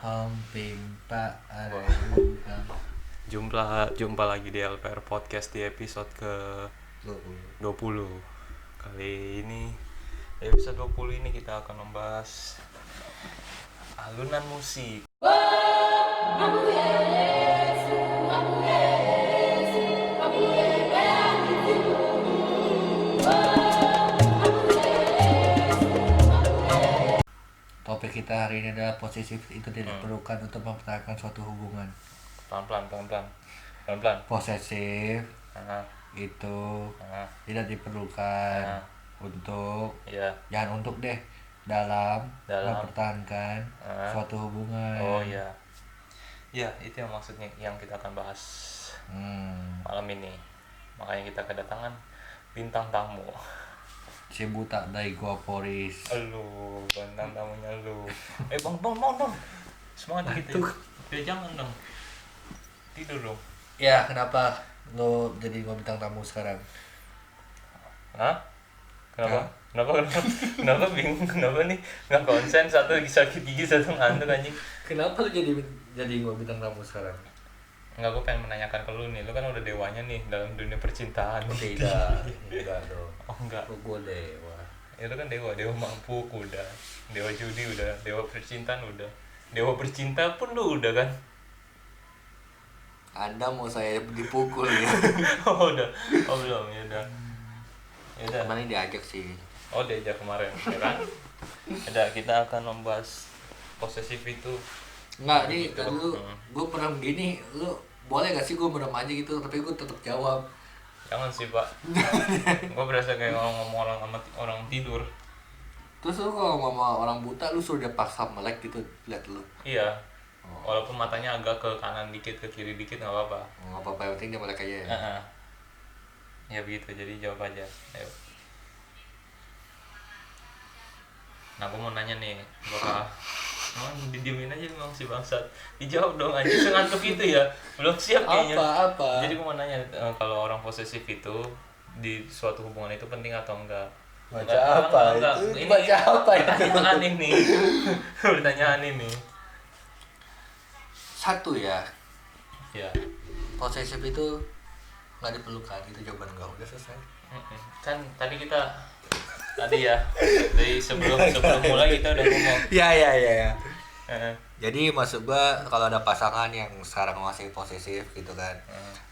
Hamping Pak Jumpa lagi di LPR Podcast di episode ke 20. Kali ini episode 20 ini kita akan membahas alunan musik. Topik kita hari ini adalah posesif itu tidak diperlukan untuk mempertahankan suatu hubungan. Pelan-pelan. Posesif Nah, itu tidak diperlukan untuk jangan untuk deh dalam mempertahankan suatu hubungan. Oh iya. Ya, itu yang maksudnya yang kita akan bahas malam ini. Makanya kita kedatangan bintang tamu. Si buta Daigo Poris. Lu, bintang tamunya lu. Bang. Semangat gitu. Ya jangan dong. Tidur dong. Ya, kenapa lo jadi bintang tamu sekarang? Hah? Kenapa bingung? Kenapa nih nggak konsen, satu sakit gigi, satu ngantuk anjing? Kenapa lo jadi bintang tamu sekarang? Nggak, gue pengen menanyakan ke lu nih, lu kan udah dewanya nih dalam dunia percintaan. Tidak, enggak dong. Oh enggak. Gue dewa. Itu kan dewa mampu udah, dewa judi udah, dewa percintaan udah, dewa bercinta pun lu udah kan? Anda mau saya dipukul ya? Oh udah, oh belum, ya udah. Kemarin diajak sih. Oh diajak kemarin, ya kan? Udah, kita akan membahas posesif itu. Enggak, nih tadi lu gue pernah begini, lu boleh gak sih gue merem aja gitu, tapi gue tetap jawab. Jangan sih pak, gue berasa kayak ngomong orang tidur. Terus lu kalau ngomong orang buta, lu sudah paksa melek gitu, lihat lu. Iya, walaupun matanya agak ke kanan dikit, ke kiri dikit nggak apa-apa. Nggak apa-apa, yang penting dia melek aja ya. Ya begitu, jadi jawab aja. Ayo. Nah, gue mau nanya nih, bakal didiemin aja memang si bangsat. Dijawab dong anjing, sengantuk itu ya. Belum siap kayaknya. Apa? Jadi gue mau nanya, kalau orang posesif itu di suatu hubungan itu penting atau enggak? Enggak. Ini Baca apa itu? pertanyaan ini. Pertanyaan ini. Satu ya, Ya. posesif itu nggak diperlukan, itu jawaban enggak, udah selesai. Kan tadi ya dari sebelum mulai kita udah ngomong. Ya. Jadi maksud gua kalau ada pasangan yang sekarang masih posesif gitu kan,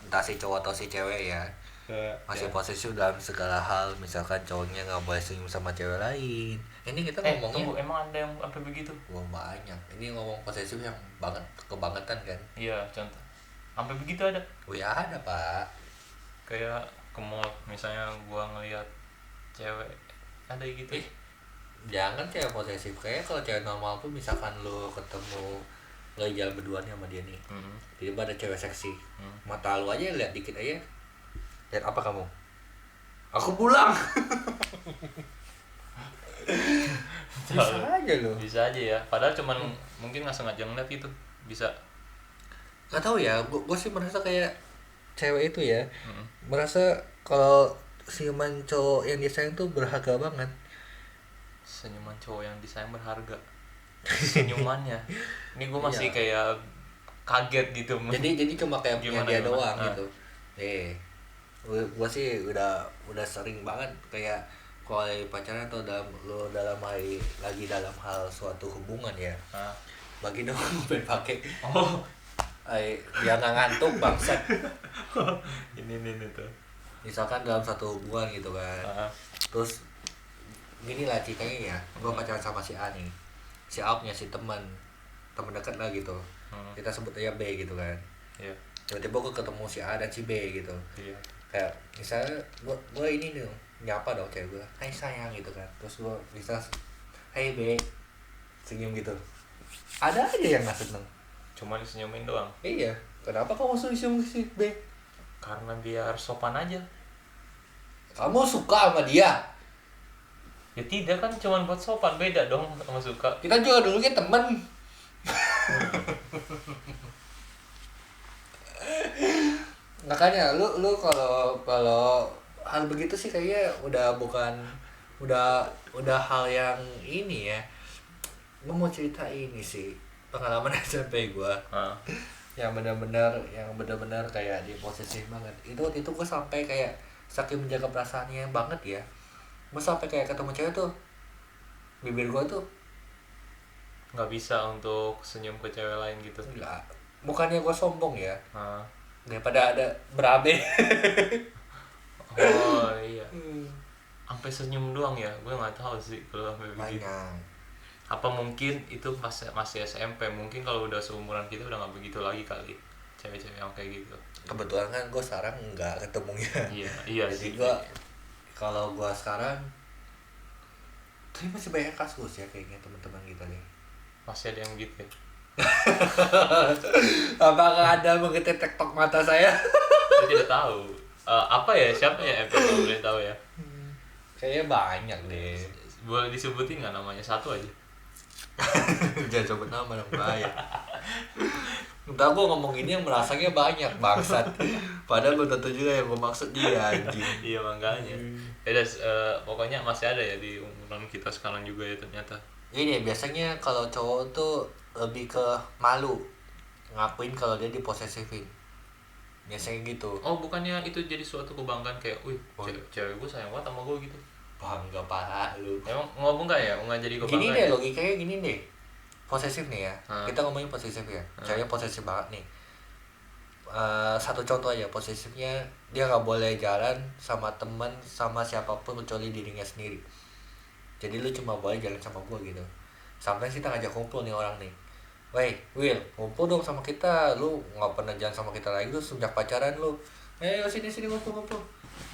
entah si cowok atau si cewek ya, masih posesif dalam segala hal, misalkan cowoknya nggak boleh senyum sama cewek lain. Ini kita ngomongnya. Tunggu, emang ada yang sampai begitu? Wah, banyak. Ini ngomong posesif yang kebangetan kan? Iya, contoh. Sampai begitu ada? Oh ya ada pak. Kayak ke mall misalnya gua ngelihat cewek ada gitu. Jangan kayak posesif, kayak kalau cewek normal pun misalkan lu ketemu lagi jalan berdua nih sama dia nih, tiba-tiba ada cewek seksi, mata lu aja lihat dikit aja, lihat apa kamu? Aku pulang. Bisa aja lo. Bisa aja ya, padahal cuman mungkin nggak sengaja ngeliat itu, bisa. Nggak tahu ya, gue sih merasa kayak cewek itu ya, merasa kalau senyuman cowok yang dia sayang tuh berharga banget. Senyuman cowok yang disayang berharga. Senyumannya. Ini gue masih kayak kaget gitu. Jadi cuma kayak punya dia doang gitu. Gue sih udah sering banget kayak kalau pacaran atau dalam dalam hal suatu hubungan ya. Bagi dong gue pakai. Dia nggak ngantuk bangsat. ini tuh. Misalkan dalam satu hubungan gitu kan. Terus gini lah ceritanya ya, gue pacaran sama si A nih. Si A punya si teman dekat lah gitu. Kita sebut aja B gitu kan. Iya. Tiba-tiba gue ketemu si A dan si B gitu. Iya. Kayak misalnya gue ini nih nyapa dong cewek gue, hai sayang gitu kan. Terus gue bisa hai B, senyum gitu. Ada aja yang nggak seneng. Cuma disenyumin doang. Iya. Kenapa kamu senyum si B? Karena biar sopan aja. Kamu suka sama dia? Ya tidak, kan cuma buat sopan, beda dong sama suka. Kita juga dulunya temen. Makanya lu kalau hal begitu sih kayaknya udah hal yang ini ya. Gue mau cerita ini sih. pengalaman SMP gue yang benar-benar kayak di posesif banget. Itu gue sampai kayak saking menjaga perasaannya banget ya, gue sampai kayak ketemu cewek tuh bibir gue tuh nggak bisa untuk senyum ke cewek lain gitu. enggak, bukannya gue sombong ya, daripada ada berabe. Oh iya, sampai senyum doang ya, gue nggak tahu sih kalau sampai begitu. Apa mungkin itu masih SMP, mungkin kalau udah seumuran kita udah nggak begitu lagi kali cewek-cewek yang kayak gitu. Kebetulan kan gue sekarang nggak ketemunya. Iya jadi sih. Gue kalau gue sekarang tapi masih banyak kasus ya kayaknya teman-teman kita nih. Masih ada yang gitu ya. Apakah ada mengetik TikTok mata saya? Saya tidak tahu. Apa ya, siapa ya, kalau boleh tahu ya? Kayaknya banyak deh. Boleh disebutin nggak namanya, satu aja? Jangan sebut nama dong, bahaya. Entah gue ngomong ini yang merasanya banyak bangsat. Padahal belum tentu juga yang gue maksud dia anjing. Iya makanya. Pokoknya masih ada ya di umuran kita sekarang juga ya ternyata. Ini biasanya kalau cowok tuh lebih ke malu ngakuin kalau dia diposesifin. Biasanya gitu. Oh bukannya itu jadi suatu kebanggaan kayak, wih cewek gue sayang banget sama gue gitu. Bangga parah lu. Emang ngomong nggak ya? Nggak jadi kebanggaan. Gini deh logikanya gini deh. Posesif nih ya. Kita ngomongin posesif ya. Ceweknya posesif banget nih. Satu contoh aja posesifnya, dia nggak boleh jalan sama teman sama siapapun kecuali dirinya sendiri. Jadi lu cuma boleh jalan sama gua gitu. Sampai kita ngajak kumpul nih orang nih. Wey, Will, ngumpul dong sama kita. Lu nggak pernah jalan sama kita lagi, lu sejak pacaran lu. Ayo sini ngumpul.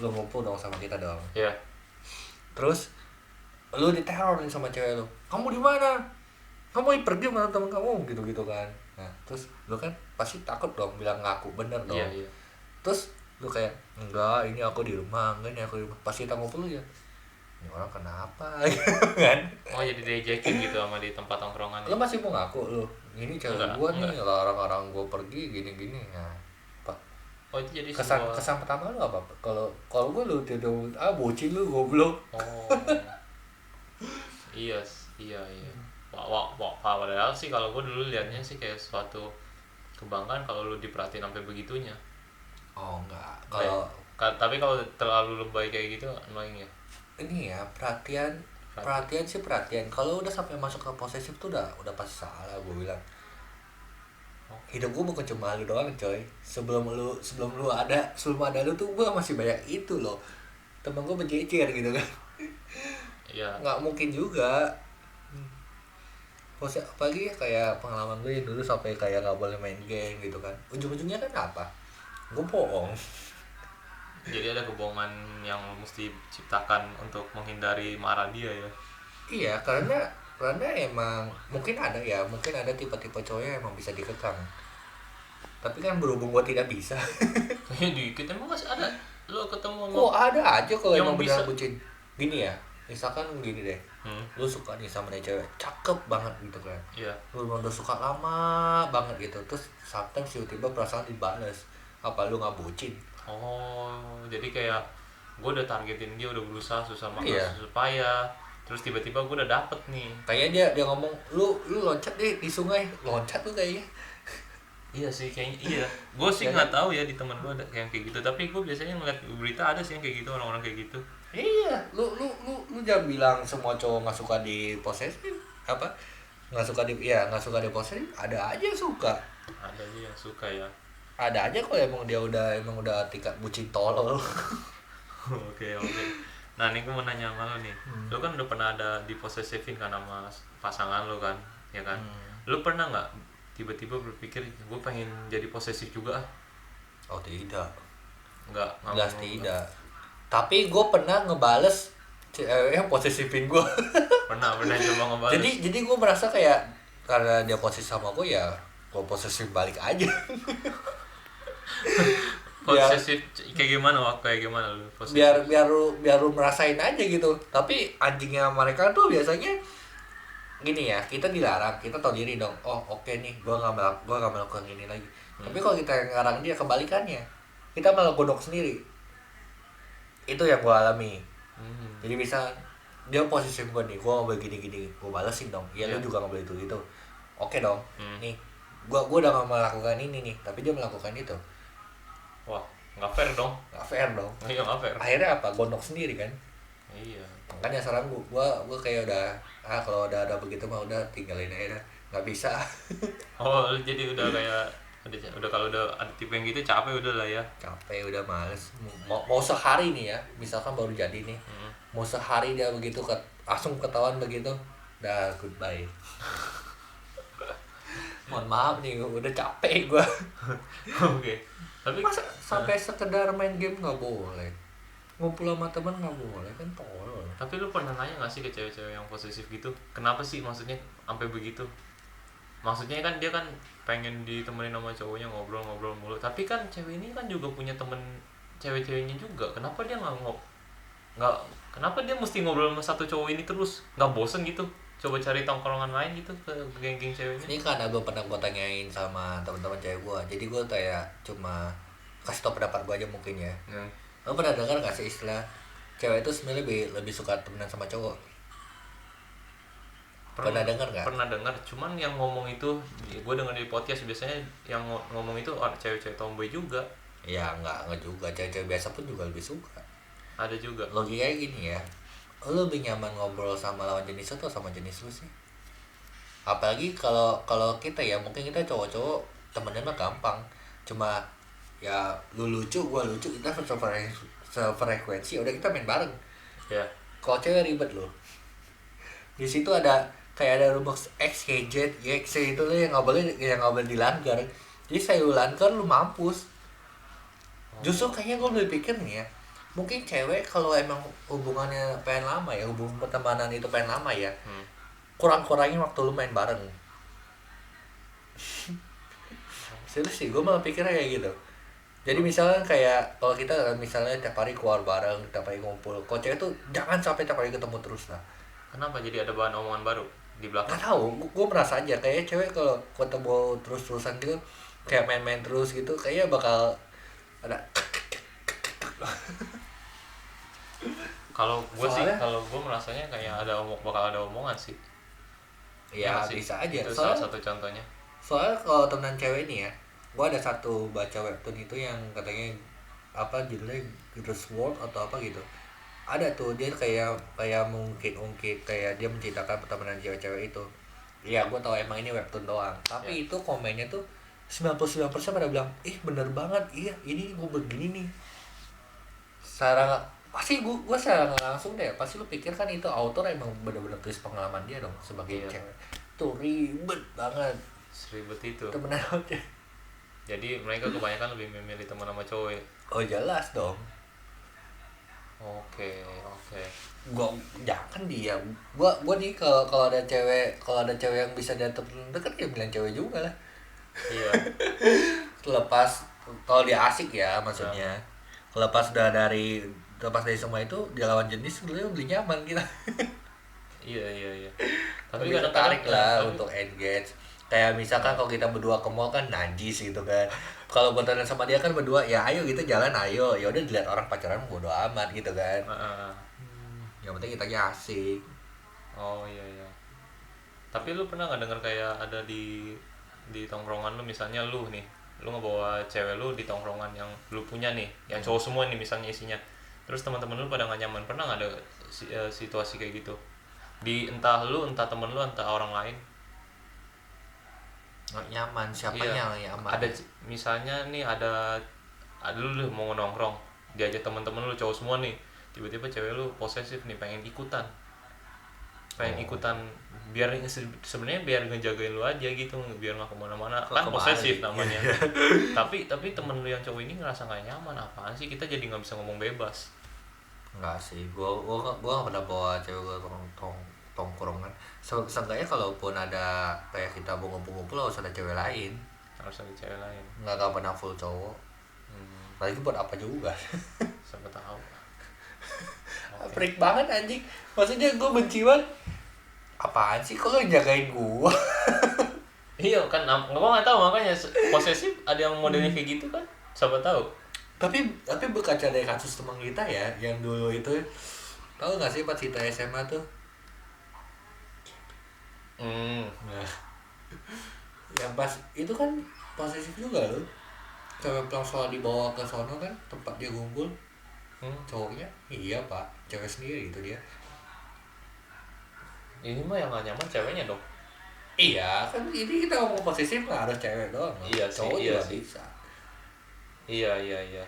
Lu ngumpul dong sama kita dong. Iya. Terus lu diteror nih sama cewek lu. Kamu di mana? Kamu pergi sama teman kamu gitu kan. Nah, terus lu kan pasti takut dong bilang ngaku bener dong. Iya. Terus lu kayak enggak, ini aku di rumah, pasti kita ngumpul ya. Ini orang kenapa kan? Oh jadi diajakin gitu sama di tempat tongkrongan. Lu masih mau ngaku lu? Ini cewek gua nih, orang-orang gua pergi gini-gini. Nah, oh itu jadi kesan pertama lu apa? Kalau gua lu tidur bocil lu goblok. Oh. Iya. Wah, padahal sih kalau gua dulu liatnya sih kayak suatu kebanggaan kalau lu diperhatiin sampai begitunya. Oh enggak. Tapi kalau terlalu lebay kayak gitu annoying ya. Ini ya perhatian sih perhatian. Kalau udah sampai masuk ke posesif tuh udah pasti salah gue bilang. Hidup gue bukan cuma lu doang coy. Sebelum ada lu tuh gue masih banyak itu loh. Temen gue berjejer gitu kan. Iya. Nggak mungkin juga. Apalagi kayak pengalaman gue dulu sampai kayak nggak boleh main game gitu kan. Ujung-ujungnya kan apa? Gue bohong. Jadi ada kebohongan yang mesti ciptakan untuk menghindari marah dia ya. Iya, karena emang mungkin ada tipe-tipe cowok yang emang bisa dikekang. Tapi kan berhubung gua tidak bisa. Kayaknya dikit emang masih ada. Lo ketemu Kok ada aja kalau yang emang bisa beneran bucin. Gini ya, misalkan gini deh. Lu suka nih sama nih cewek, cakep banget gitu kan. Iya. Lu udah suka lama banget gitu. Terus sometimes tiba-tiba perasaan dibalas. Apa lu nggak bucin? Oh, jadi kayak gue udah targetin dia, udah berusaha susah payah, terus tiba-tiba gue udah dapet nih. Kayak dia ngomong, lu loncat deh di sungai, loncat tuh kayaknya. Iya sih kayaknya iya. Gue sih nggak tahu ya di teman gue ada kayak gitu, tapi gue biasanya ngeliat berita ada sih yang kayak gitu, orang-orang kayak gitu. Iya, lu jangan bilang semua cowok nggak suka di posesif, nggak suka di posesif, ada aja yang suka. Ada aja yang suka ya. Ada aja kalau emang dia udah tingkat bucin tolol. Oke. Nah nih gue mau nanya sama lo nih, lo kan udah pernah ada diposesifin kan sama pasangan lo kan, ya kan? Lo pernah nggak tiba-tiba berpikir gue pengen jadi posesif juga? Oh tidak. Enggak. Jelas tidak. Tapi gue pernah ngebales cewek yang posesifin gue. Pernah coba ngebales. Jadi gue merasa kayak karena dia posesif sama gue ya, gue posesif balik aja. Posesif kayak gimana lu posesif? biar lu merasain aja gitu. Tapi anjingnya mereka tuh biasanya gini ya, kita dilarang, kita tahu diri dong. Oh oke nih, gua nggak melakukan ini lagi. Tapi kalau kita ngarang dia, kebalikannya, kita malah godok sendiri. Itu yang gua alami. Jadi bisa dia posesif gua nih, gua nggak boleh gini, gua balesin dong. Iya, lu juga nggak boleh itu gitu. oke dong. Nih gua udah gak melakukan ini nih, tapi dia melakukan itu. Wah, nggak fair dong. Nggak fair dong. Iya, nggak fair. Akhirnya apa, gondok sendiri kan. Iya, Makanya saran gua kayak udah kalau udah ada begitu mah udah tinggalin aja dah. Nggak bisa. oh jadi udah kayak udah kalau udah ada tipe yang gitu capek udah lah ya. Capek, udah males. Mau sehari nih ya, misalkan baru jadi nih, mau sehari dia begitu langsung ketahuan begitu, dah goodbye. Mohon maaf nih, udah capek gua. Oke. Tapi Masa sampai sekedar main game nggak boleh, ngumpul sama teman nggak boleh kan, tolol. Tapi lu pernah nanya gak sih ke cewek-cewek yang posesif gitu? Kenapa sih maksudnya sampai begitu? Maksudnya kan dia kan pengen ditemenin sama cowoknya ngobrol-ngobrol mulu. Tapi kan cewek ini kan juga punya temen cewek-ceweknya juga. Kenapa dia nggak kenapa dia mesti ngobrol sama satu cowok ini terus? Nggak bosen gitu? Coba cari tongkrongan lain gitu ke geng-geng ceweknya. Ini karena gue pernah tanyain sama teman-teman cewek gue, jadi gue kayak cuma kasih tau pendapat gue aja mungkin ya. Lo pernah dengar gak sih istilah cewek itu sebenarnya lebih suka temenan sama cowok? Pernah dengar nggak? Pernah dengar, cuman yang ngomong itu gue dengar di podcast biasanya yang ngomong itu cewek-cewek tomboy juga. Ya enggak juga, cewek-cewek biasa pun juga lebih suka. Ada juga. Logikanya gini ya, lo lebih nyaman ngobrol sama lawan jenis atau sama jenis lu sih? Apalagi kalau kita ya, mungkin kita cowok-cowok temennya mah gampang, cuma ya lu lucu gua lucu, kita sefrekuensi udah kita main bareng. Ya. Kalau cewek ribet loh, di situ ada kayak ada rumus X, Y, Z, Y, X itu lo yang nggak boleh dilanggar. Jadi saya lu langgar lu mampus. Justru kayaknya gue lebih pikir nih ya, mungkin cewek kalau emang hubungannya pengen lama ya, hubungan pertemanan itu pengen lama ya, kurang-kurangin waktu lu main bareng. Serius sih, gue malah pikirnya kayak gitu. Jadi misalnya kayak kalau kita misalnya tiap hari keluar bareng, tiap hari ngumpul, kalau cewek tuh jangan sampai tiap hari ketemu terus lah. Kenapa jadi ada bahan omongan baru di belakang? Gak tau, gue merasa aja kayak cewek kalau ketemu terus-terusan gitu, kayak main-main terus gitu, kayaknya bakal ada. Kalau gue sih, kalau gue merasanya kayak bakal ada omongan sih. Ya bisa aja. Itu salah satu contohnya. Soalnya kalau temenan cewek ini ya, gue ada satu baca webtoon itu yang katanya apa judulnya Girls World atau apa gitu. Ada tuh dia kayak mungkin kayak dia menceritakan pertemanan cewek-cewek itu. Iya, gue tahu emang ini webtoon doang. Tapi itu komennya tuh 99% pada bilang, ih bener banget, iya ini gue begini nih. Secara pasti gue secara langsung deh, pasti lu pikir kan itu author emang bener-bener tulis pengalaman dia dong sebagai cewek. Tuh ribet banget. Seribet itu. Temenan aja. Jadi mereka kebanyakan lebih memilih teman sama cowok. Oh jelas dong. Oke. Gua jangan dia. Gua nih kalau ada cewek yang bisa diatur deket ya bilang cewek juga lah. Iya. Lepas kalau dia asik ya maksudnya. Lepas dari semua itu dia lawan jenis lu lebih nyaman kita. Iya. Tapi kan tertarik lah untuk engage. Kayak misalkan kalau kita berdua ke mall kan najis gitu kan. Kalau gue tanya sama dia kan berdua ya ayo gitu jalan ayo. Ya udah dilihat orang pacaran bodo amat gitu kan. Yang penting kita asik. Oh iya. Tapi lu pernah nggak denger kayak ada di tongkrongan lu, misalnya lu ngebawa cewek lu di tongkrongan yang lu punya nih, yang cowok semua nih misalnya isinya. Terus teman-teman lu pada nggak nyaman, pernah nggak ada situasi kayak gitu? Di entah lu, entah temen lu, entah orang lain. Nggak nyaman, siapanya yang nyaman? Ada misalnya nih ada lu mau nongkrong, diajak teman-teman lu cowok semua nih, tiba-tiba cewek lu posesif nih, pengen ikutan biar sebenarnya biar ngejagain lu aja gitu, biar nggak kemana-mana. Kan posesif namanya. tapi temen lu yang cowok ini ngerasa nggak nyaman. Apaan sih, kita jadi nggak bisa ngomong bebas? Enggak sih, gua nggak pernah bawa cewek gua tongkrongan. Seenggaknya kalaupun ada kayak kita mau ngumpul-ngumpul harus ada cewek lain. Nggak pernah full cowok. Lagi buat apa juga? Siapa tahu. Freak banget anjing. Maksudnya gue benci banget. Apaan sih kalau jagain gua? Iya kan, nggak tahu, makanya posesif ada yang modelnya kayak gitu kan, siapa tahu. Tapi berkaca dari kasus teman kita ya, yang dulu itu, tahu nggak sih pas kita SMA tuh? Nah, Yang pas itu kan posesif juga loh, cewek pulang sekolah dibawa ke sono kan tempat dia ngumpul. Cowoknya iya pak, cewek sendiri itu dia. Ini mah yang gak nyaman ceweknya dong. Iya kan ini kita ngomong posesif nggak harus cewek doang, Iya sih, cowok iya juga sih. bisa. Iya.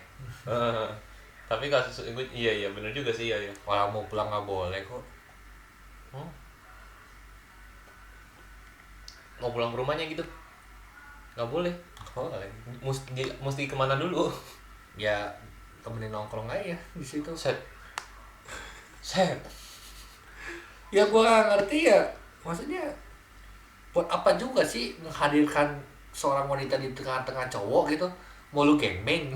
Tapi kasus gue iya benar juga sih iya. Orang mau pulang nggak boleh kok. Mau pulang ke rumahnya gitu nggak boleh. Boleh. Mesti kemana dulu? Ya temenin nongkrong aja di situ. Set. Ya gua nggak ngerti ya, maksudnya buat apa juga sih menghadirkan seorang wanita di tengah-tengah cowok gitu. Mau lu gaming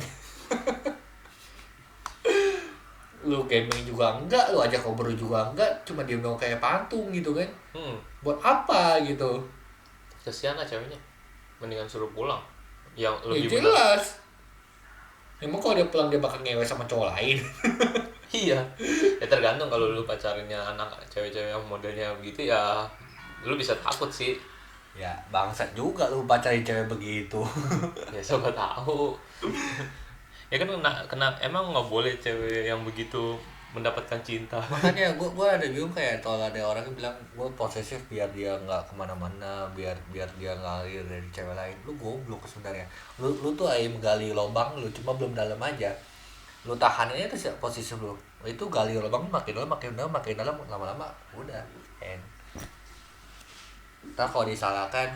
lu gaming juga enggak, lu ajak ngobrol juga enggak, cuma dia mau kayak patung gitu kan. Buat apa gitu? Kesian lah ceweknya, mendingan suruh pulang yang Ya lebih jelas. Emang kalau dia pulang dia bakal ngewe sama cowok lain? Iya, ya tergantung. Kalau lu pacarinnya anak cewek-cewek yang modelnya begitu ya lu bisa takut sih. Ya bangsat juga lu pacarin cewek begitu. Ya siapa tahu. Ya kan kena emang nggak boleh cewek yang begitu mendapatkan cinta. Makanya gua ada bingung kayak kalau ada orang yang bilang gua posesif biar dia nggak kemana-mana, biar dia ngalir dari cewek lain. Lu goblok sebenarnya. Lu tuh aim gali lubang lu, cuma belum dalam aja. Lu tahannya itu posesif lu. Itu gali lubang makin dalam lama-lama udah end. Ntar kalau disalahkan,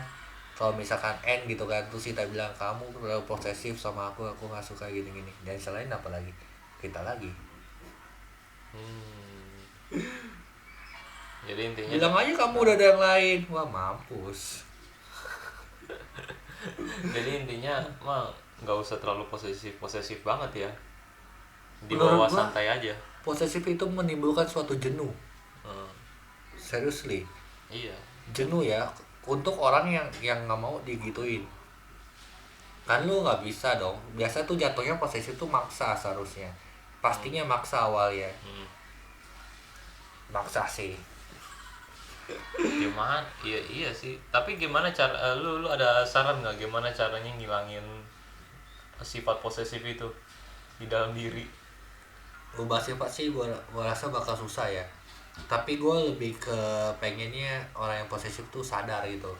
kalau misalkan end gitu kan, terus kita bilang kamu terlalu posesif sama aku nggak suka gini-gini. Dan selain apa lagi? Kita lagi. Jadi intinya Bilang aja kamu udah ada yang lain. Wah mampus. jadi intinya mah nggak usah terlalu posesif banget ya, di Menurut bawah gua, santai aja. posesif itu menimbulkan suatu jenuh. Seriously. Iya. Jenuh ya untuk orang yang nggak mau digituin. Kan lu nggak bisa dong. Biasa tuh jatuhnya posesif tuh maksa seharusnya. Pastinya maksa awalnya. Maksa sih. Gimana? Iya sih. Tapi gimana cara lu ada saran nggak gimana caranya ngilangin sifat posesif itu di dalam diri? Ubah sifat sih gua rasa bakal susah ya. Tapi gue lebih ke pengennya orang yang posesif tuh sadar gitu.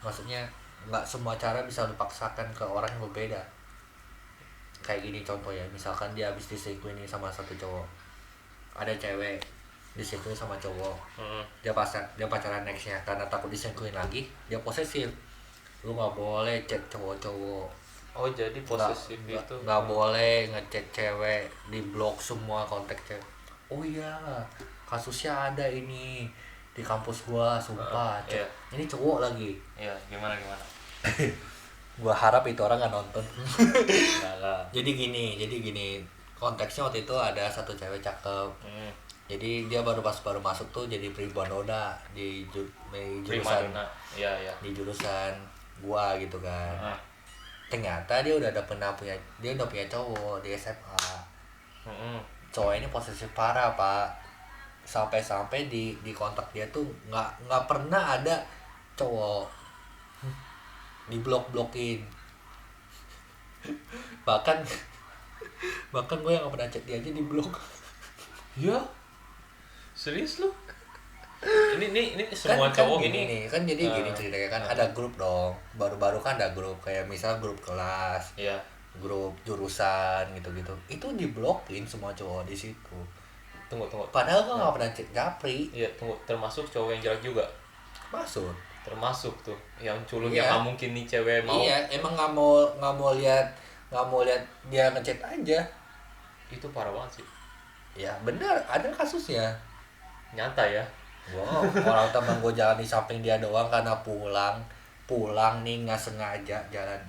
Maksudnya nggak semua cara bisa dipaksakan ke orang yang berbeda. Kayak gini contoh ya, misalkan dia habis diselingkuhin sama satu cowok, ada cewek diselingkuhin sama cowok, dia pacaran nextnya karena takut diselingkuhin lagi dia posesif. Lu nggak boleh chat cowok-cowok. Oh jadi posesif itu nggak boleh ngechat cewek, di blok semua kontak cewek. Oh iya, kasusnya ada ini di kampus gua, sumpah. Iya. Ini cowok lagi. Iya, gimana Gua harap itu orang nggak nonton. Enggak lah. Jadi gini konteksnya waktu itu ada satu cewek cakep. Jadi dia baru masuk tuh jadi primadona di jurusan. Iya. Di jurusan gua gitu kan. Ternyata dia udah punya cowok di SMA. Cowok ini posesif parah pak, sampai di kontak dia tuh nggak pernah ada cowok, diblok-blokin. bahkan gue yang nggak pernah chat dia aja diblok. Ya serius lu? Ini semua cowok gini ini nih kan, jadi gini ceritanya kan, ada grup dong, baru kan ada grup kayak misal grup kelas, iya, grup jurusan gitu-gitu, itu diblokin semua cowok di situ. Tunggu. Padahal gue nggak pernah chat Japri. Iya, tunggu. Termasuk cowok yang jelek juga? Masuk. Termasuk tuh. Yang culun Iya. yang nggak mungkin nih cewek mau. Iya, emang nggak mau lihat dia ngechat aja. Itu parah banget sih. Ya benar, ada kasusnya. Nyata ya. Wow, orang teman gue jalan di samping dia doang karena pulang nih nggak sengaja jalan.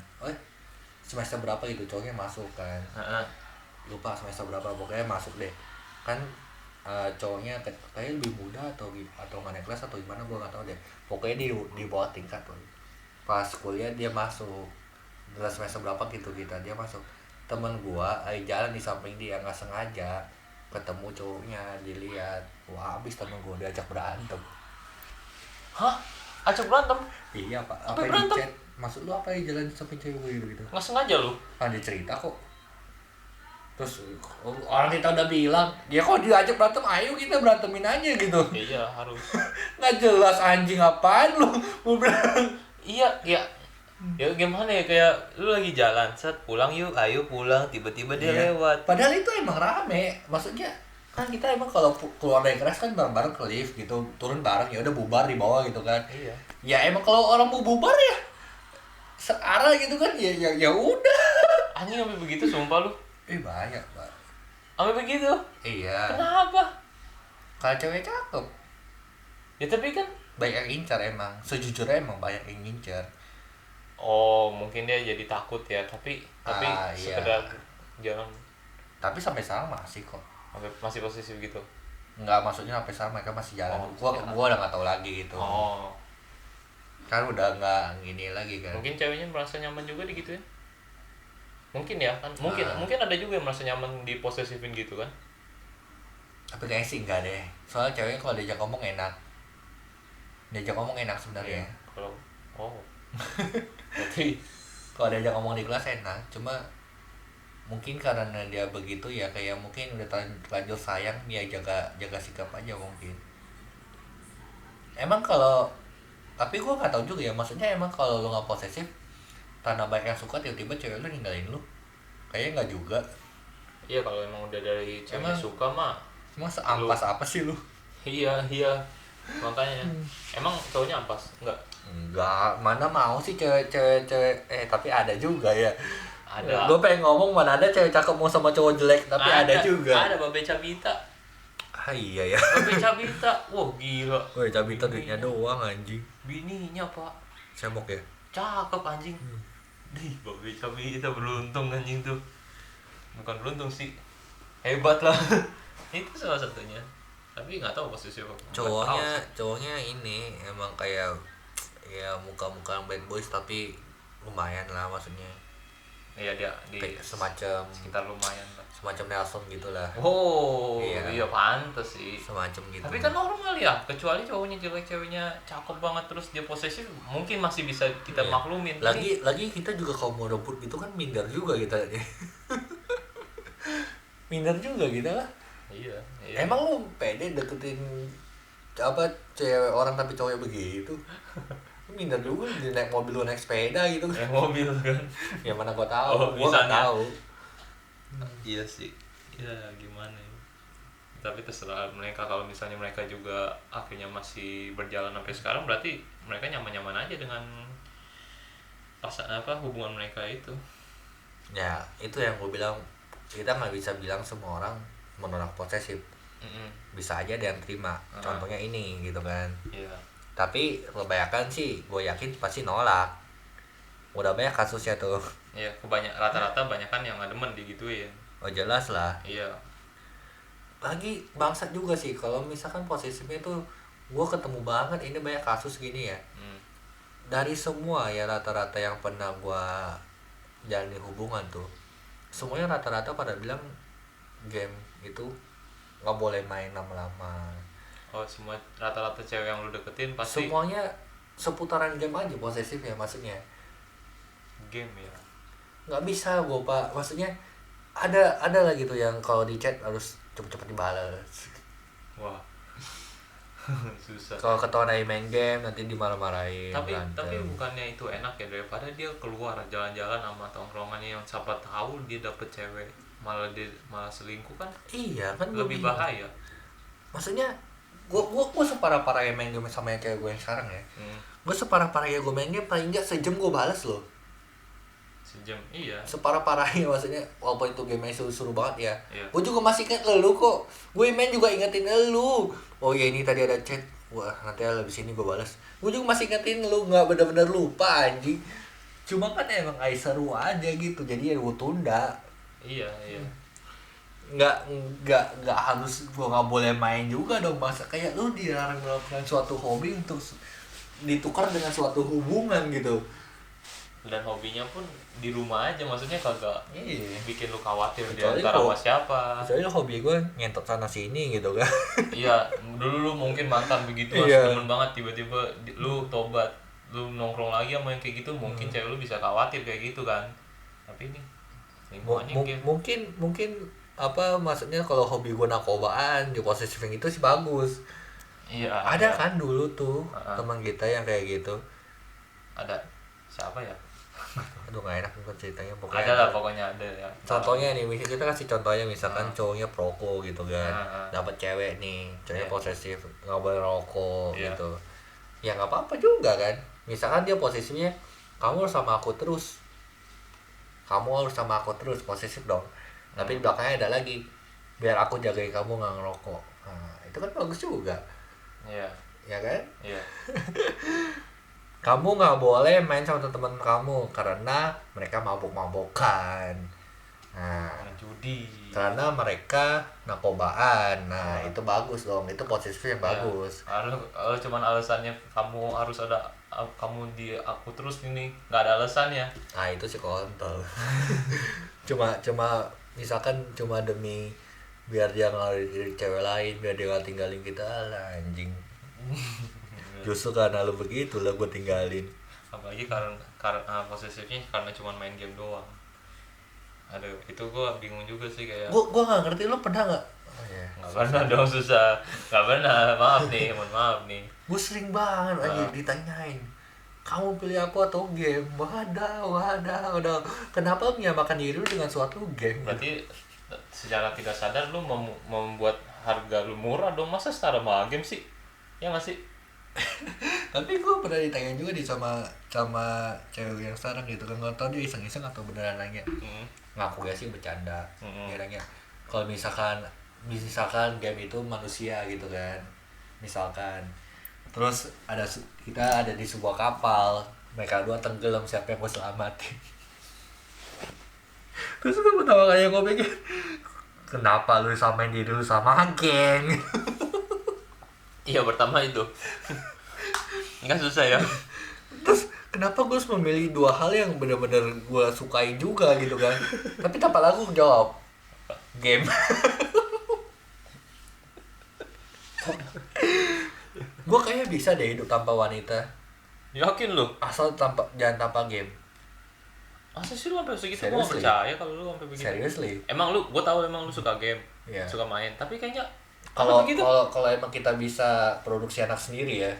Semester berapa gitu cowoknya masuk kan? Lupa semester berapa, pokoknya masuk deh. Kan cowoknya kayaknya lebih muda atau nggak naik kelas atau gimana gue nggak tahu deh. Pokoknya di bawah tingkat tuh. Pas kuliah dia masuk. Udah semester berapa gitu dia masuk. Temen gue jalan di samping dia nggak sengaja ketemu cowoknya, dilihat. Wah habis temen gue diajak berantem. Hah? Acap berantem. Iya pak. Apa Apa yang berantem? di chat? Maksud lu apa yang jalan sampai cewek gitu? Nggak sengaja lu. Ada cerita kok. Terus orang kita udah bilang, ya kok diajak berantem, ayo kita berantemin aja gitu. Iya harus. Nggak jelas anjing apaan lu. Gue bilang. Iya, ya. Ya gimana ya, kayak lu lagi jalan, set pulang yuk, ayo pulang, tiba-tiba dia Iya. lewat. Padahal itu emang rame. Maksudnya kan kita emang kalau keluar dari kelas kan bareng-bareng ke lift gitu, turun bareng ya udah bubar di bawah gitu kan. Iya. Ya emang kalau orang mau bubar ya searah gitu kan, ya udah. Anjing sampai begitu sumpah lu. Banyak pak. Sampai begitu. Iya. Kenapa? Kalau cewek cakep Ya tapi kan, banyak yang ngincar emang. Sejujurnya emang banyak yang ngincar. oh mungkin dia jadi takut ya, tapi Iya. sekedar jangan Tapi sampai sekarang masih kok. sampai masih posesif gitu. Nggak, maksudnya sampai sekarang mereka masih jalan. Oh, Gua udah nggak tahu lagi gitu. Oh, Kan udah nggak gini lagi kan. mungkin ceweknya merasa nyaman juga digituin. Mungkin ya kan, mungkin ada juga yang merasa nyaman diposesifin gitu kan. Tapi kayaknya sih enggak deh. Soalnya cewek kalau diajak ngomong enak. Diajak ngomong enak sebenarnya. Kalau berarti Kalau diajak ngomong di kelas enak. Cuma mungkin karena dia begitu ya, kayak mungkin udah terlanjur sayang, dia jaga sikap aja mungkin. Emang kalau, tapi gue nggak tahu juga ya. Maksudnya emang kalau lu nggak posesif, karena banyak yang suka, tiba-tiba cewek lu ninggalin lu? Kayaknya nggak juga. iya, kalau emang udah dari ceweknya Emang- suka mah. Emang seampas apa sih lu? Iya makanya. Emang cowoknya ampas enggak? Enggak, mana mau sih cewek tapi ada juga ya. Ada. Gue pengen ngomong mana ada cewek cakep mau sama cowok jelek, tapi ada juga. Ada Babe Cabita. Iya ya. Babe Cabita. Wah, gila. Woi, cabita duitnya doang anjing. Bininya, Pak. Semok ya? Cakep anjing. Ih, Babe Cabita beruntung anjing tuh. Bukan beruntung sih. Hebat lah. Itu salah satunya. Tapi nggak tahu posisi apa. Cowoknya ini emang kayak ya muka-muka bad boys, tapi lumayan lah maksudnya. Iya, dia di Kayak semacam sekitar lumayan lah. semacam Nelson gitulah. Oh, Iya. iya pantes sih. Semacam gitu. Tapi kan normal ya, kecuali cowoknya jelek, ceweknya cakep banget terus dia posesif, mungkin masih bisa kita Iya. maklumin. Lagi kita juga kalau mau rebut gitu kan minder juga kita. Minder juga kita lah. Iya. Emang lu pede deketin apa cewek orang tapi cowoknya begitu? Lu minder juga di naik mobil lu naik sepeda gitu. Mobil kan. Ya mana gua tahu, Oh, gua nggak misalnya. tahu. Iya sih. Ya gimana ya. Tapi terserah mereka, kalau misalnya mereka juga akhirnya masih berjalan sampai sekarang, berarti mereka nyaman-nyaman aja dengan hubungan mereka itu. Ya itu yang gua bilang, kita nggak bisa bilang semua orang menolak posesif. Bisa aja ada yang terima. Contohnya ini gitu kan. Iya. Tapi kebanyakan sih gue yakin pasti nolak. Udah banyak kasusnya tuh. Iya, rata-rata banyak kan yang nggak demen digituin. Oh jelas lah. Iya. Lagi bangsat juga sih kalau misalkan posesifnya tuh, gue ketemu banget ini banyak kasus gini ya. Dari semua ya rata-rata yang pernah gue jalani hubungan tuh, semuanya rata-rata pada bilang game itu nggak boleh main lama-lama. Oh, semua rata-rata cewek yang lu deketin pasti Semuanya seputaran game aja posesifnya, maksudnya game ya. nggak bisa gue pak, maksudnya ada lah gitu yang kalau di chat harus cepet-cepet dibalas. Wah. Susah. Kalau ketahuan lagi main game nanti dimarah-marahin. Tapi berantem. bukannya itu enak ya, daripada dia keluar jalan-jalan sama tongkrongannya yang siapa tahu dia dapet cewek malah selingkuh kan. Iya kan Lebih bahaya. Maksudnya gue separah-parah yang main game sama yang kayak gue yang sekarang ya. Gue separah-parahnya gue main game paling nggak sejam gue balas loh. Sejam, iya. Separah-parahnya maksudnya, walaupun itu game seru-seru banget ya. Iya. Gue juga masih inget elu kok. Gue main juga ingetin elu. Oh ya ini tadi ada chat. Wah nanti abis ini gue balas. Gue juga masih ingetin lu, nggak bener-bener lupa anjing. Cuma kan emang seru aja gitu. Jadi ya gue tunda. Iya. Nggak harus, gue nggak boleh main juga dong, masa kayak lu dilarang melakukan suatu hobi untuk ditukar dengan suatu hubungan gitu. dan hobinya pun di rumah aja, maksudnya kagak bikin lu khawatir di Kecuali antara sama siapa. Kecuali hobi gue ngentot sana sini gitu kan. Iya, dulu lu mungkin mantan begitu demen banget, tiba-tiba lu tobat, lu nongkrong lagi sama yang kayak gitu, mungkin cewek lu bisa khawatir kayak gitu kan. Tapi ini lingkungannya game. Mungkin apa maksudnya, kalau hobi gue narkobaan, di posesifing itu sih bagus. Iya. Ada kan dulu tuh teman kita yang kayak gitu. Ada. Siapa ya? Aduh nggak enak bukan ceritanya, pokoknya ada lah, pokoknya ada ya. Contohnya nih, kita kasih contohnya, misalkan cowoknya perokok gitu kan, dapat cewek nih, ceweknya posesif, nggak boleh rokok gitu, ya nggak apa-apa juga kan. Misalkan dia posesifnya, kamu harus sama aku terus, posesif dong. Tapi di belakangnya ada lagi, biar aku jagain kamu nggak ngerokok. Nah, itu kan bagus juga. Iya. Ya kan? Iya. Kamu nggak boleh main sama teman kamu karena mereka mabuk-mabukan. Nah, judi. Karena mereka narkobaan. Nah, itu bagus dong. Itu posesif yang bagus. Kalau cuman alasannya kamu harus ada, kamu di aku terus ini, nggak ada alasannya. Nah, itu sih kontol. cuma misalkan cuma demi biar dia ngalahin cewek lain, biar dia nggak tinggalin kita, lah anjing. Justru karena lu begitu lah gue tinggalin. Apalagi karena posesifnya karena cuma main game doang. Aduh, itu gue bingung juga sih, kayak gue nggak ngerti, lu pernah nggak? Nggak pernah dong, susah. Nggak pernah, mohon maaf nih. Gue sering banget aja ditanyain, kamu pilih apa atau game? Wadah. Kenapa menyamakan diri lu dengan suatu game? Berarti secara tidak sadar lu membuat harga lu murah dong, masa setara sama game sih? Ya nggak sih? Tapi gue pernah ditanya juga sama cewek yang sekarang gitu kan, nggak tahu dia iseng-iseng atau beneran nanya. Ngaku ya sih bercanda. Dia nanya, kalau misalkan game itu manusia gitu kan, misalkan, terus kita ada di sebuah kapal, mereka dua tenggelam, siapa yang gue selamatin? Terus gue pertama kali gue pikir, kenapa lu samain diri lu sama geng? Iya, pertama itu. Nggak susah ya. Terus kenapa gue harus memilih dua hal yang benar-benar gue sukai juga gitu kan? Tapi tanpa lagu jawab game. Gue kayaknya bisa deh hidup tanpa wanita. Yakin lu? Asal jangan tanpa game. Masa sih lu sampai segitu? Gue gak percaya kalau lu sampai begitu. Seriously. Gue tahu emang lu suka game, suka main. Tapi kayaknya kalau emang kita bisa produksi anak sendiri ya.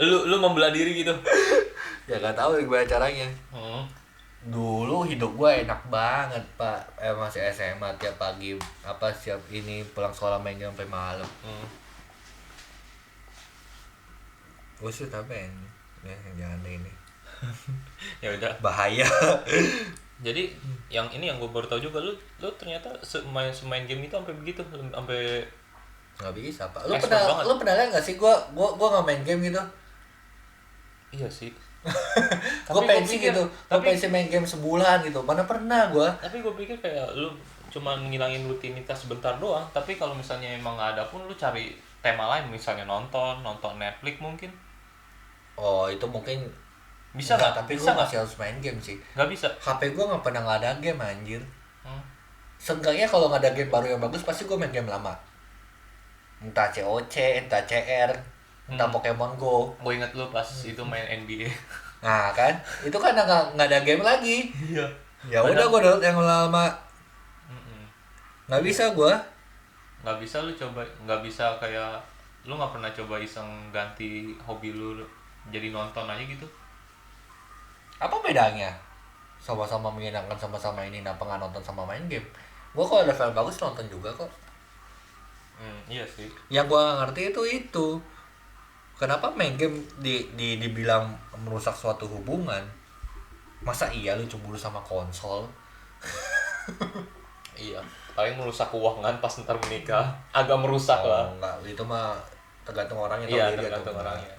lu membelah diri gitu. Ya nggak tahu gimana caranya. Dulu hidup gue enak banget pak, masih SMA, tiap pagi siap ini pulang sekolah main game sampai malam. Gue sih tapi jangan ini. Ya udah, bahaya. Jadi yang gue baru tahu juga, lu ternyata main game itu sampai begitu, sampai nggak bisa pak. Lu pernah lihat nggak sih gua nggak main game gitu? Iya sih. Gue pensi gitu, gue pensi main game sebulan gitu, mana pernah gue. Tapi gue pikir kayak lu cuma ngilangin rutinitas sebentar doang. Tapi kalau misalnya emang nggak ada pun, lu cari tema lain, misalnya nonton Netflix mungkin. Oh itu mungkin bisa nggak? Tapi gue masih harus main game sih. Nggak bisa. HP gue nggak pernah nggak ada game anjir. Seenggaknya kalau nggak ada game baru yang bagus, pasti gue main game lama. Entah COC, entah CR, entah Pokemon Go. Gue inget lu pas itu main NBA. Nah kan, itu kan nggak ada game lagi. Iya. Ya udah gue download yang lama. Nggak bisa gue. Nggak bisa lu coba, nggak bisa kayak lu nggak pernah coba iseng ganti hobi lu jadi nonton aja gitu. Apa bedanya? Sama-sama menyenangkan, sama-sama ini, kenapa nggak nonton sama main game? Gue kalau ada film bagus nonton juga kok. Iya sih. Yang gue ngerti itu kenapa main game dibilang merusak suatu hubungan? Masa iya lu cemburu sama konsol? Iya, paling merusak keuangan pas ntar menikah, agak merusak lah. Enggak, itu mah tergantung orangnya. Iya, tergantung orangnya.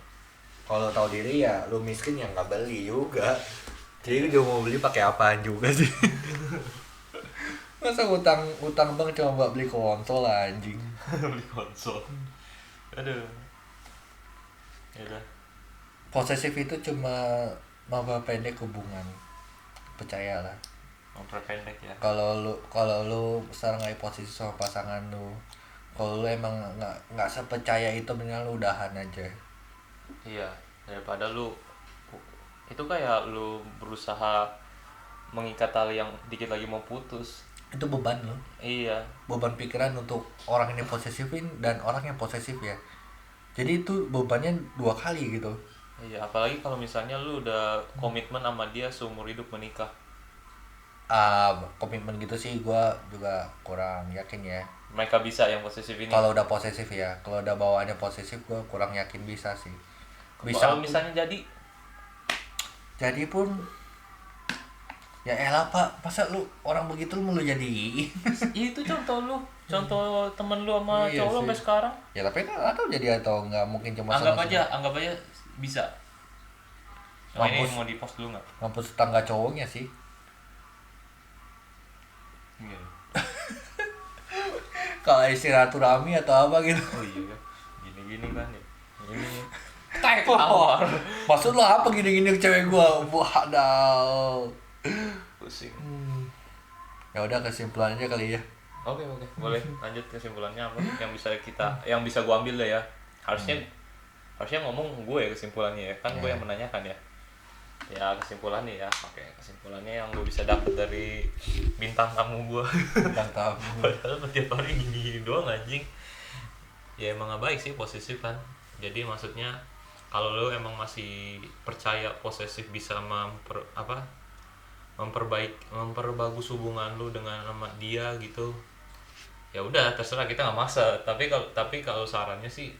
Kalau tahu diri ya lu miskin yang nggak beli juga. Jadi dia mau beli pakai apaan juga sih? Masa utang bank cuma buat beli konsol anjing. Beli konsol. Aduh. Ya udah. Posesif itu cuma memperpendek hubungan, percayalah. Memperpendek ya. Kalau lu sekarang lagi posisi sama pasangan lu, kalau lu emang nggak sepercaya itu, mendingan lu udahan aja. Iya, daripada lu itu kayak lu berusaha mengikat tali yang dikit lagi mau putus. Itu beban lo. Iya, Beban pikiran untuk orang ini posesifin dan orang yang posesif ya. Jadi itu bebannya 2 kali gitu. iya, apalagi kalau misalnya lu udah komitmen sama dia seumur hidup menikah. Komitmen gitu sih gua juga kurang yakin ya. Mereka bisa yang posesif ini. Kalau udah posesif ya, kalau udah bawaannya posesif gua kurang yakin bisa sih. Kalau misalnya jadi pun ya elah Pak, masa lu orang begitu lu jadiin? itu contoh temen lu sama Iya cowok lu sih. sampai sekarang. Ya tapi kan atau jadi atau enggak, mungkin cuma Anggap aja bisa. Oh, ini Mampus. mau di post dulu nggak? ngampus tetangga cowoknya sih. Iya. Kalau silaturahmi atau apa gitu. Oh iya kan, gini kan ya. Ini tekor. Maksud lo apa gini-gini ke cewek gua? Waduh. Pusing. Ya udah kesimpulannya kali ya. Oke, boleh lanjut kesimpulannya apa? Yang bisa gua ambil deh ya. Harusnya ngomong gue ya kesimpulannya ya. Kan gue yang menanyakan ya. Ya kesimpulannya ya. Oke, kesimpulannya yang gue bisa dapat dari bintang tamu gue. Bintang tamu. Padahal tiap hari gini doang anjing. Ya emang gak baik sih posesif kan. Jadi maksudnya kalau lo emang masih percaya posesif bisa memperbagus hubungan lu dengan sama dia gitu, ya udah terserah, kita nggak maksa. Tapi kalau sarannya sih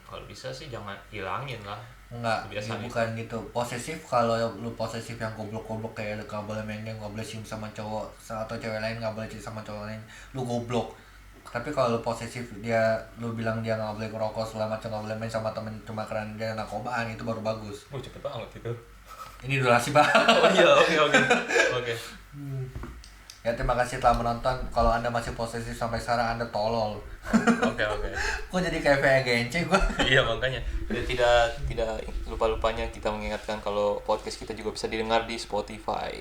kalau bisa sih jangan hilangin lah. Enggak, ya bukan gitu. Posesif, kalau lu posesif yang goblok-goblok kayak lu gak boleh main game, gak boleh cium sama cowok atau cewek lain, gak boleh cium sama cowok lain, lu goblok. Tapi kalau lu posesif, lu bilang dia gak boleh ngerokok segala macam, gak boleh main sama temen cuma karena dia narkobaan, itu baru bagus. Cepet banget itu. Ini durasi Pak. Oh iya, oke. Ya terima kasih telah menonton. Kalau Anda masih posesif sampai sekarang, Anda tolol. Oke. Kok jadi kayak VGNC gua? Iya makanya. Tidak lupa-lupanya kita mengingatkan kalau podcast kita juga bisa didengar di Spotify.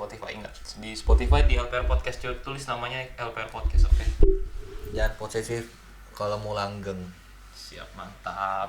Ingat, di Spotify di LPR Podcast, tulis namanya LPR Podcast, oke? Jangan posesif kalau mau langgeng. Siap, mantap.